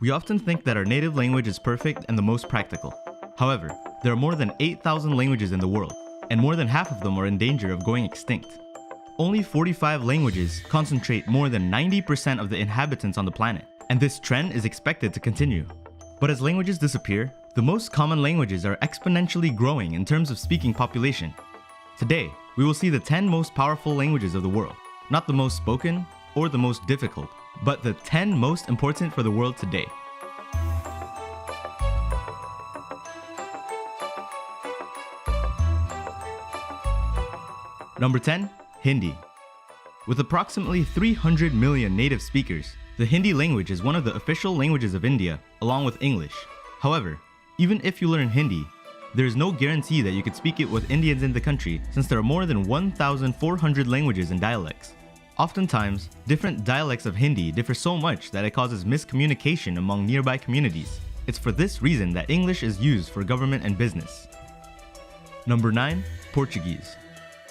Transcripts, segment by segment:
We often think that our native language is perfect and the most practical. However, there are more than 8,000 languages in the world, and more than half of them are in danger of going extinct. Only 45 languages concentrate more than 90% of the inhabitants on the planet, and this trend is expected to continue. But as languages disappear, the most common languages are exponentially growing in terms of speaking population. Today, we will see the 10 most powerful languages of the world, not the most spoken or the most difficult, but the 10 most important for the world today. Number 10. Hindi. With approximately 300 million native speakers, the Hindi language is one of the official languages of India, along with English. However, even if you learn Hindi, there is no guarantee that you could speak it with Indians in the country, since there are more than 1,400 languages and dialects. Oftentimes, different dialects of Hindi differ so much that it causes miscommunication among nearby communities. It's for this reason that English is used for government and business. Number 9. Portuguese.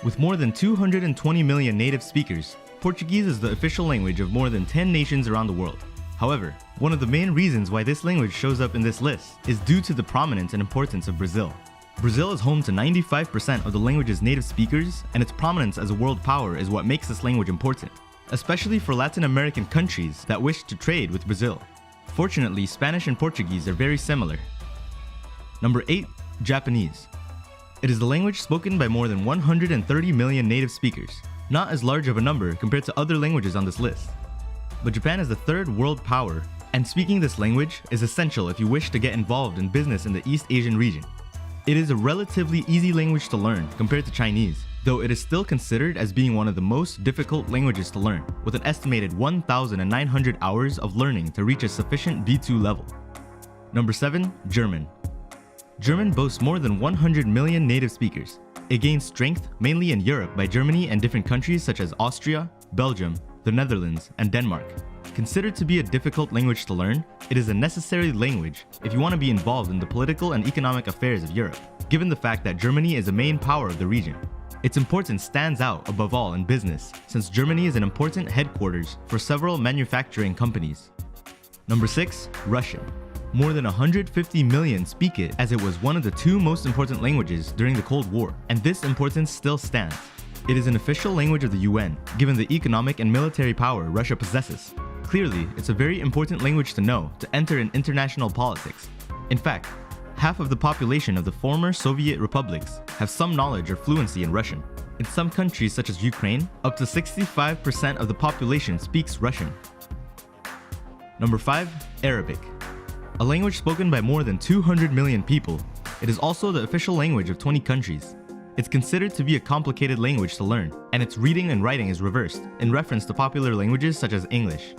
With more than 220 million native speakers, Portuguese is the official language of more than 10 nations around the world. However, one of the main reasons why this language shows up in this list is due to the prominence and importance of Brazil. Brazil is home to 95% of the language's native speakers, and its prominence as a world power is what makes this language important, especially for Latin American countries that wish to trade with Brazil. Fortunately, Spanish and Portuguese are very similar. Number 8. Japanese. It is the language spoken by more than 130 million native speakers, not as large of a number compared to other languages on this list. But Japan is the third world power, and speaking this language is essential if you wish to get involved in business in the East Asian region. It is a relatively easy language to learn compared to Chinese, though it is still considered as being one of the most difficult languages to learn, with an estimated 1,900 hours of learning to reach a sufficient B2 level. Number 7. German. German boasts more than 100 million native speakers. It gains strength mainly in Europe by Germany and different countries such as Austria, Belgium, the Netherlands, and Denmark. Considered to be a difficult language to learn, it is a necessary language if you want to be involved in the political and economic affairs of Europe, given the fact that Germany is a main power of the region. Its importance stands out above all in business, since Germany is an important headquarters for several manufacturing companies. Number 6. Russian. More than 150 million speak it, as it was one of the 2 most important languages during the Cold War, and this importance still stands. It is an official language of the UN, given the economic and military power Russia possesses. Clearly, it's a very important language to know to enter in international politics. In fact, half of the population of the former Soviet republics have some knowledge or fluency in Russian. In some countries such as Ukraine, up to 65% of the population speaks Russian. Number 5. Arabic. A language spoken by more than 200 million people, it is also the official language of 20 countries. It's considered to be a complicated language to learn, and its reading and writing is reversed in reference to popular languages such as English.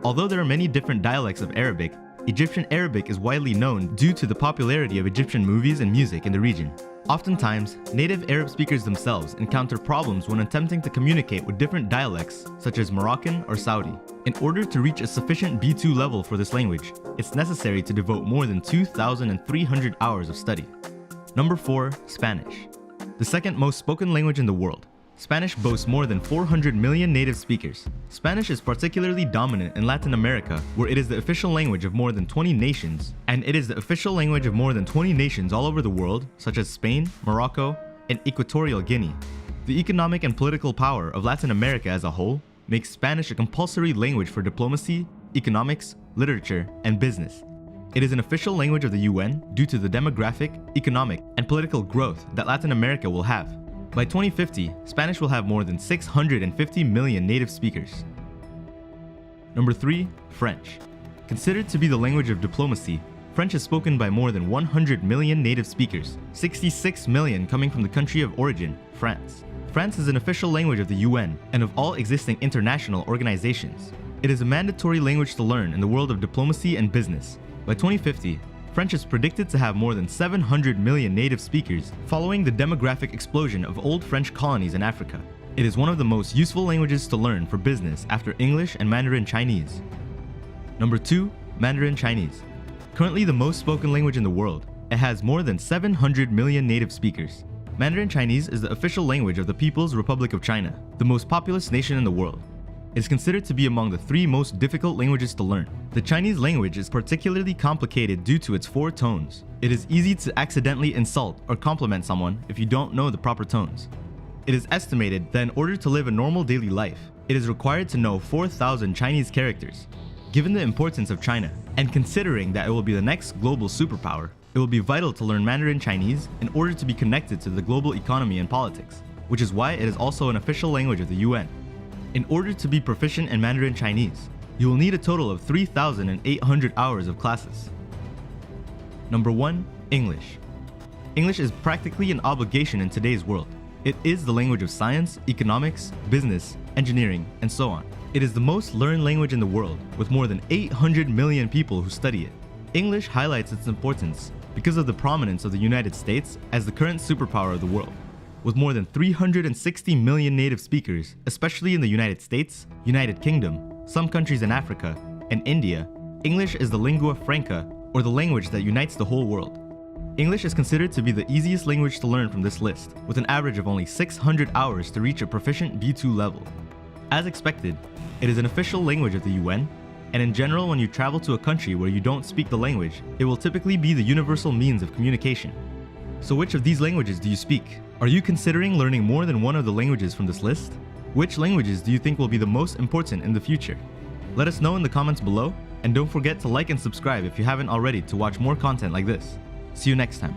Although there are many different dialects of Arabic, Egyptian Arabic is widely known due to the popularity of Egyptian movies and music in the region. Oftentimes, native Arab speakers themselves encounter problems when attempting to communicate with different dialects such as Moroccan or Saudi. In order to reach a sufficient B2 level for this language, it's necessary to devote more than 2,300 hours of study. Number 4. Spanish. The second most spoken language in the world. Spanish boasts more than 400 million native speakers. Spanish is particularly dominant in Latin America, where it is the official language of more than 20 nations, and it is the official language of more than 20 nations all over the world, such as Spain, Morocco, and Equatorial Guinea. The economic and political power of Latin America as a whole makes Spanish a compulsory language for diplomacy, economics, literature, and business. It is an official language of the UN due to the demographic, economic, and political growth that Latin America will have. By 2050, Spanish will have more than 650 million native speakers. Number 3. French. Considered to be the language of diplomacy, French is spoken by more than 100 million native speakers, 66 million coming from the country of origin, France. France is an official language of the UN and of all existing international organizations. It is a mandatory language to learn in the world of diplomacy and business. By 2050, French is predicted to have more than 700 million native speakers following the demographic explosion of old French colonies in Africa. It is one of the most useful languages to learn for business after English and Mandarin Chinese. Number 2. Mandarin Chinese. Currently the most spoken language in the world, it has more than 700 million native speakers. Mandarin Chinese is the official language of the People's Republic of China, the most populous nation in the world. It is considered to be among the 3 most difficult languages to learn. The Chinese language is particularly complicated due to its 4 tones. It is easy to accidentally insult or compliment someone if you don't know the proper tones. It is estimated that in order to live a normal daily life, it is required to know 4,000 Chinese characters. Given the importance of China, and considering that it will be the next global superpower, it will be vital to learn Mandarin Chinese in order to be connected to the global economy and politics, which is why it is also an official language of the UN. In order to be proficient in Mandarin Chinese, you will need a total of 3,800 hours of classes. Number 1. English. English is practically an obligation in today's world. It is the language of science, economics, business, engineering, and so on. It is the most learned language in the world, with more than 800 million people who study it. English highlights its importance because of the prominence of the United States as the current superpower of the world. With more than 360 million native speakers, especially in the United States, United Kingdom, some countries in Africa, and India, English is the lingua franca, or the language that unites the whole world. English is considered to be the easiest language to learn from this list, with an average of only 600 hours to reach a proficient B2 level. As expected, it is an official language of the UN, and in general, when you travel to a country where you don't speak the language, it will typically be the universal means of communication. So which of these languages do you speak? Are you considering learning more than one of the languages from this list? Which languages do you think will be the most important in the future? Let us know in the comments below, and don't forget to like and subscribe if you haven't already to watch more content like this. See you next time.